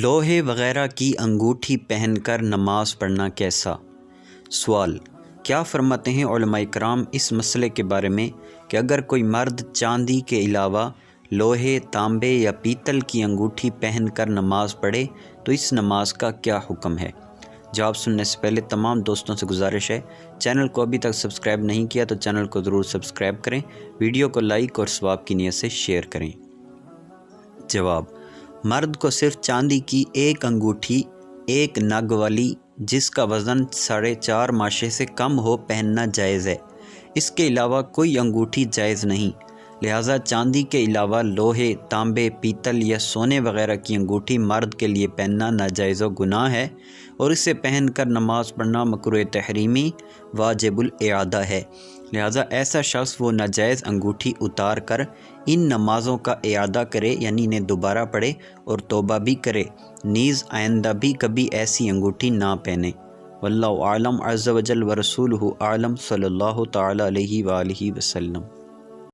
لوہے وغیرہ کی انگوٹھی پہن کر نماز پڑھنا کیسا؟ سوال: کیا فرماتے ہیں علماء کرام اس مسئلے کے بارے میں کہ اگر کوئی مرد چاندی کے علاوہ لوہے، تانبے یا پیتل کی انگوٹھی پہن کر نماز پڑھے تو اس نماز کا کیا حکم ہے؟ جواب سننے سے پہلے تمام دوستوں سے گزارش ہے، چینل کو ابھی تک سبسکرائب نہیں کیا تو چینل کو ضرور سبسکرائب کریں، ویڈیو کو لائک اور ثواب کی نیت سے شیئر کریں۔ جواب: مرد کو صرف چاندی کی ایک انگوٹھی، ایک نگ والی جس کا وزن 4.5 ماشے سے کم ہو پہننا جائز ہے، اس کے علاوہ کوئی انگوٹھی جائز نہیں۔ لہٰذا چاندی کے علاوہ لوہے، تانبے، پیتل یا سونے وغیرہ کی انگوٹھی مرد کے لیے پہننا ناجائز و گناہ ہے، اور اسے پہن کر نماز پڑھنا مکروہ تحریمی واجب الاعادہ ہے۔ لہٰذا ایسا شخص وہ ناجائز انگوٹھی اتار کر ان نمازوں کا اعادہ کرے، یعنی انہیں دوبارہ پڑھے اور توبہ بھی کرے، نیز آئندہ بھی کبھی ایسی انگوٹھی نہ پہنے۔ واللہ اعلم عز وجل ورسولہ اعلم، صلی اللہ تعالی علیہ وآلہ وسلم۔